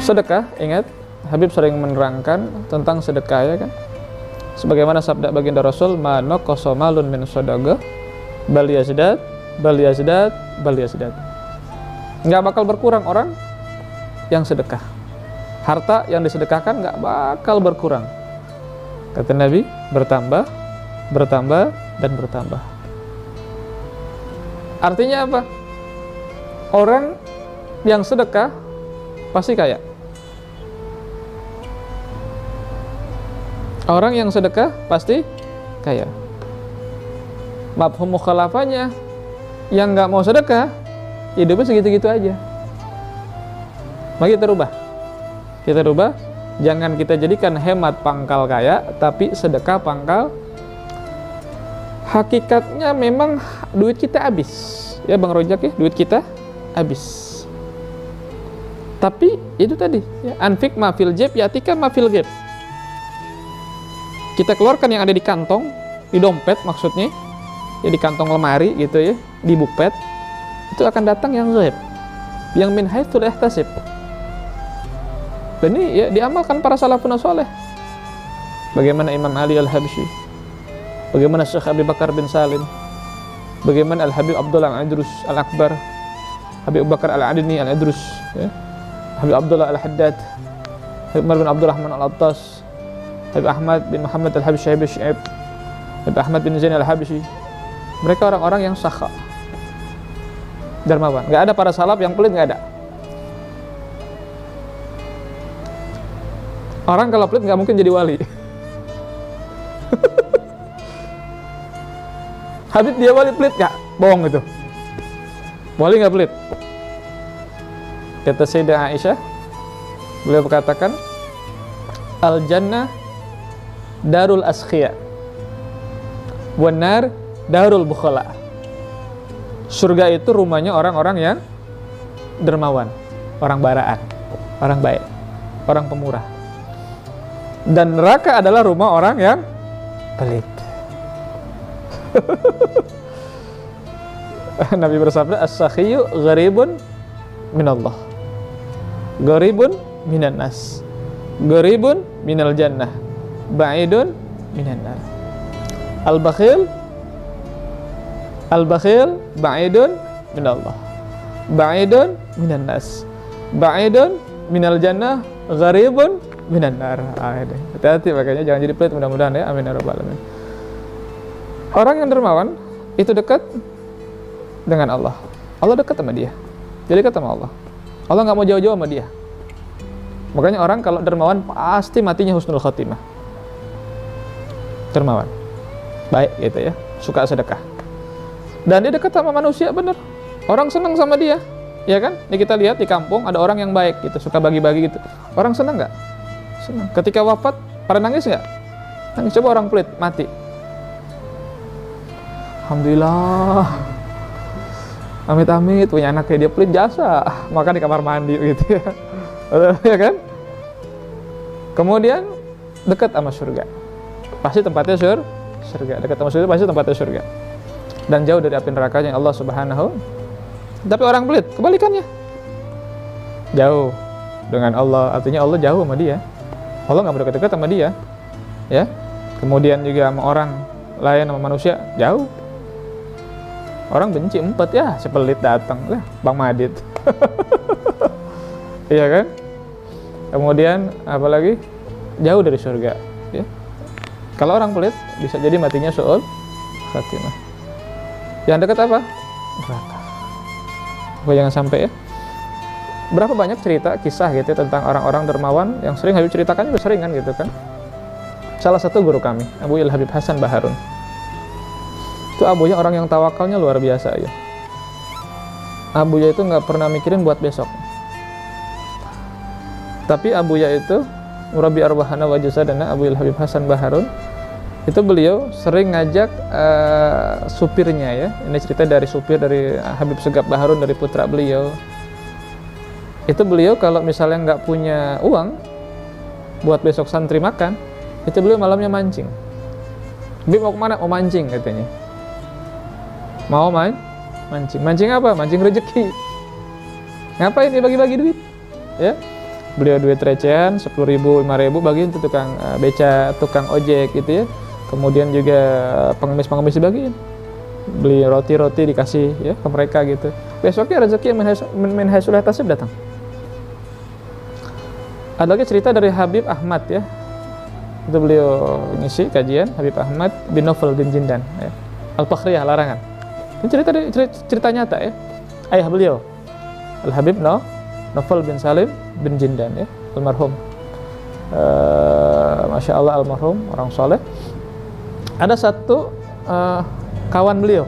Sedekah, ingat Habib sering menerangkan tentang sedekah, ya kan? Sebagaimana sabda baginda Rasul, ma naqasa malun min shadaqah bal yazdad bal yazdad bal yazdad. Enggak bakal berkurang orang yang sedekah. Harta yang disedekahkan enggak bakal berkurang. Kata Nabi, bertambah, bertambah dan bertambah. Artinya apa? Orang yang sedekah pasti kaya. Orang yang sedekah pasti kaya. Mafhum mukhalafahnya, yang nggak mau sedekah, hidupnya segitu-gitu aja. Mari kita rubah. Kita rubah, jangan kita jadikan hemat pangkal kaya, tapi sedekah pangkal. Hakikatnya memang duit kita habis. Ya Bang Rojak ya, duit kita habis. Tapi itu tadi, ya, anfik ma fil jeb yatika ma fil ghib. Kita keluarkan yang ada di kantong, di dompet maksudnya, ya di kantong lemari gitu ya, di bukpet, itu akan datang yang ghaib, yang min haitsu la yahtasib. Dan ini ya diamalkan para salafun saleh. Bagaimana Imam Ali Al-Habsyi, bagaimana Syekh Abu Bakar bin Salim, bagaimana Al-Habib Abdullah Al-Idrus Al-Akbar, Habib Abu Bakar Al-Adni Al-Idrus, ya, Habib Abdullah Al-Haddad, Habib Umar bin Abdurrahman Al-Attas, Habib Ahmad bin Muhammad Al-Habsyi, Habib Ahmad bin Zain Al-Habsyi. Mereka orang-orang yang sakha, dermawan. Gak ada para salaf yang pelit, gak ada. Orang kalau pelit gak mungkin jadi wali. Habib dia wali pelit gak? Bohong itu. Wali gak pelit. Kata Sayyidah Aisyah, beliau berkatakan, Al-Jannah darul askhiya wan nar darul bukhala. Surga itu rumahnya orang-orang yang dermawan, orang baraan, orang baik, orang pemurah. Dan neraka adalah rumah orang yang pelit. Nabi bersabda, as-sakhiyu gharibun minallah, gharibun minan nas, gharibun minal jannah, ba'idun minan nar. Al-bakhil ba'idun minallah, ba'idun minan nas, ba'idun minal jannah, gharibun minan nar. Hati-hati makanya, jangan jadi pelit, mudah-mudahan ya, amin ya rabbal alamin. Orang yang dermawan itu dekat dengan Allah. Allah dekat sama dia, jadi dekat sama Allah. Allah nggak mau jauh-jauh sama dia. Makanya orang kalau dermawan pasti matinya husnul khotimah. Dermawan, baik gitu ya, suka sedekah. Dan dia dekat sama manusia, bener. Orang senang sama dia, ya kan? Ini kita lihat di kampung ada orang yang baik gitu, suka bagi-bagi gitu. Orang senang nggak? Senang. Ketika wafat, pada nangis nggak? Nangis. Coba orang pelit, mati. Alhamdulillah. Amit-amit punya anak kayak dia, pelit jasa, makan di kamar mandi gitu ya. Ya kan? Kemudian dekat sama surga, pasti tempatnya surga. Dekat sama surga pasti tempatnya surga. Dan jauh dari api nerakanya Allah Subhanahu. Tapi orang pelit kebalikannya, jauh dengan Allah, artinya Allah jauh sama dia. Allah nggak mau dekat-dekat sama dia, ya. Kemudian juga sama orang lain, sama manusia jauh. Orang benci, empat ya, sepelit datang lah, Bang Madid. Iya kan? Kemudian apalagi jauh dari surga, ya. Kalau orang pelit bisa jadi matinya su'ul khatimah. Yang dekat apa? Neraka. Apa jangan sampai ya. Berapa banyak cerita kisah gitu tentang orang-orang dermawan yang sering Habib ceritakan juga sering kan gitu kan. Salah satu guru kami, Abu Il Habib Hasan Baharun. Itu abunya orang yang tawakalnya luar biasa ya. Abuya itu nggak pernah mikirin buat besok. Tapi Abuya itu Murabbi Arwahana wa Jasadana, Abu Il Habib Hasan Baharun, itu beliau sering ngajak supirnya ya. Ini cerita dari supir dari Habib Segap Baharun, dari putra beliau. Itu beliau kalau misalnya nggak punya uang buat besok santri makan, itu beliau malamnya mancing. Habib mau kemana? Mau mancing katanya. Mau mancing. Mancing apa? Mancing rezeki. Ngapain dia bagi-bagi duit? Ya. beliau duit recehan 10.000, 5.000 bagiin tuh tukang beca, tukang ojek gitu ya. Kemudian juga pengemis-pengemis dibagiin, beli roti-roti dikasih ya ke mereka gitu. Besoknya rezeki min haitsu la yahtasib datang. Ada lagi cerita dari Habib Ahmad ya, itu beliau ngisi kajian, Habib Ahmad bin Naufal bin Jindan ya. Al-Fakhriyah Larangan. Ini cerita nyata ya, ayah beliau Al-Habib Naufal bin Salim bin Jindan ya, almarhum. Masya Allah, almarhum, orang soleh. Ada satu kawan beliau,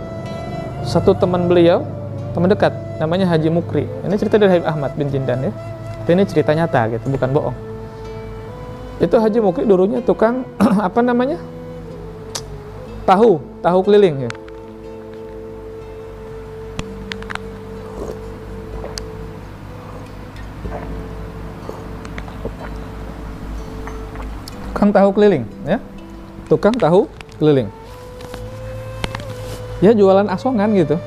satu teman beliau, teman dekat, namanya Haji Mukri. Ini cerita dari Habib Ahmad bin Jindan ya. Ini cerita nyata gitu, bukan bohong. Itu Haji Mukri dulunya tukang apa namanya? Tahu keliling ya. Tukang tahu keliling ya. Tukang tahu keliling. Ya jualan asongan gitu.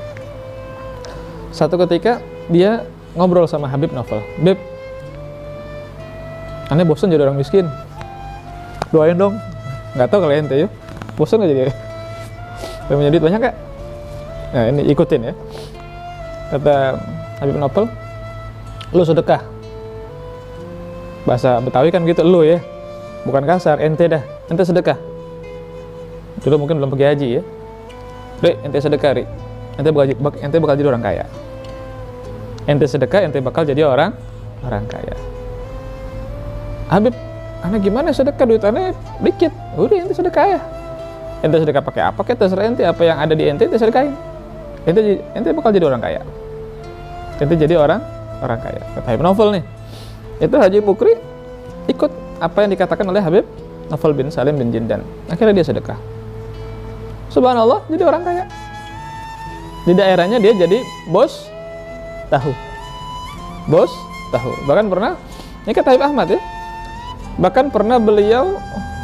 Satu ketika dia ngobrol sama Habib Naufal. Beb, aneh bosan jadi orang miskin, doain dong. Nggak tahu kalian tuh ya, bosan nggak jadi punya duit banyak kak? Nah ini ikutin ya, kata Habib Naufal, lu sedekah. Bahasa Betawi kan gitu, lu ya, bukan kasar, ente dah, ente sedekah. Dulu mungkin belum pergi haji ya. Rik, ente sedekah Rik, ente bakal jadi orang kaya. Ente sedekah, ente bakal jadi orang kaya. Habib, aneh gimana sedekah, duit aneh dikit. Udah ente sedekah ya. Ente sedekah pakai apa? Terserah ente, apa yang ada di ente sedekahin. Ente bakal jadi orang kaya. Ente jadi orang kaya. Kata Habib Naufal nih. Itu Haji Mukri ikut apa yang dikatakan oleh Habib Naufal bin Salim bin Jindan. Akhirnya dia sedekah. Subhanallah, jadi orang kaya. Di daerahnya dia jadi bos tahu. Bahkan pernah, ini kata Habib Ahmad ya, bahkan pernah beliau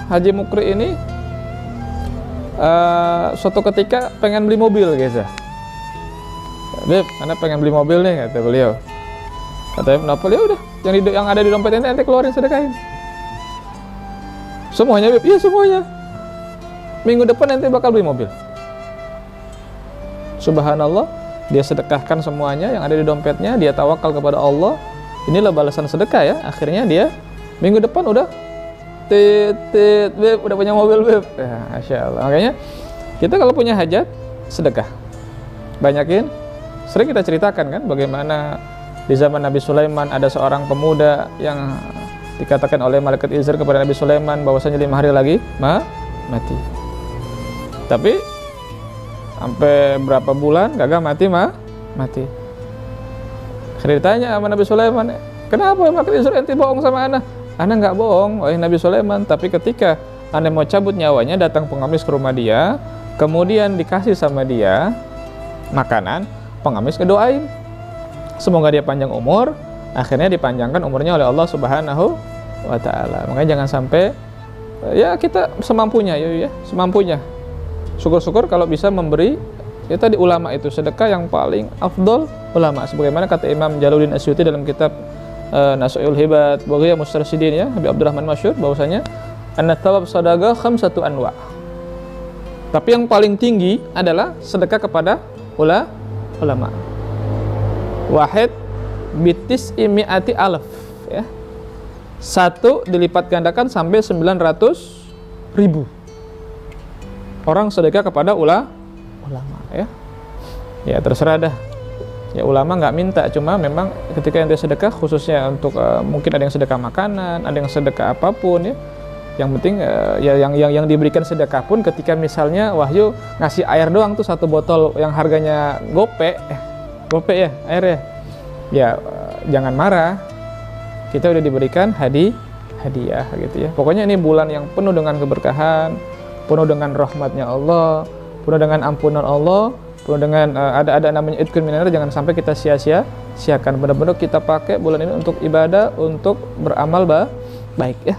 Haji Mukri ini suatu ketika pengen beli mobil gitu. Beb, anak pengen beli mobil nih, kata beliau. Kata Habib Naufal, ya udah, yang ada di dompet ente keluarin, sedekahin. Semuanya Beb? Iya semuanya. Minggu depan ente bakal beli mobil. Subhanallah, dia sedekahkan semuanya yang ada di dompetnya, dia tawakal kepada Allah. Inilah balasan sedekah ya. Akhirnya dia minggu depan udah Beb, udah punya mobil Beb. Ya, Masya Allah. Makanya kita kalau punya hajat, sedekah. Banyakin. Sering kita ceritakan kan bagaimana di zaman Nabi Sulaiman ada seorang pemuda yang dikatakan oleh malaikat izar kepada Nabi Sulaiman bahwasanya 5 hari lagi mati. Tapi sampai berapa bulan gagal mati. Akhirnya ditanya sama Nabi Sulaiman, kenapa malaikat izar ente bohong sama ana? Ana nggak bohong, wahai Nabi Sulaiman. Tapi ketika ana mau cabut nyawanya, datang pengemis ke rumah dia, kemudian dikasih sama dia makanan, pengemis ngedoain semoga dia panjang umur. Akhirnya dipanjangkan umurnya oleh Allah Subhanahu wa Ta'ala. Makanya jangan sampai ya kita semampunya ya, semampunya. Syukur-syukur kalau bisa memberi. Ya tadi ulama itu sedekah yang paling afdol ulama, sebagaimana kata Imam Jalaluddin Asyuti dalam kitab Nasu'ul Hibat Baghiyah Mustarsyidin ya, Habib Abdurrahman Masyhur, bahwasanya anna thawab sadaqah khamsatu anwa. Tapi yang paling tinggi adalah sedekah kepada ulama. Wahid bitis imi'ati alaf ya. 1 dilipat gandakan sampai 900.000 orang sedekah kepada ulama ya. Ya terserah dah. Ya ulama nggak minta, cuma memang ketika ente sedekah khususnya untuk mungkin ada yang sedekah makanan, ada yang sedekah apapun ya. Yang penting yang diberikan sedekah pun ketika misalnya Wahyu ngasih air doang tuh 1 botol yang harganya gope ya air ya. Ya jangan marah. Kita udah diberikan hadiah gitu ya. Pokoknya ini bulan yang penuh dengan keberkahan, penuh dengan rahmatnya Allah, penuh dengan ampunan Allah, penuh dengan ada namanya idkun minar. Jangan sampai kita sia-siakan. Benar-benar kita pakai bulan ini untuk ibadah, untuk beramal baik ya.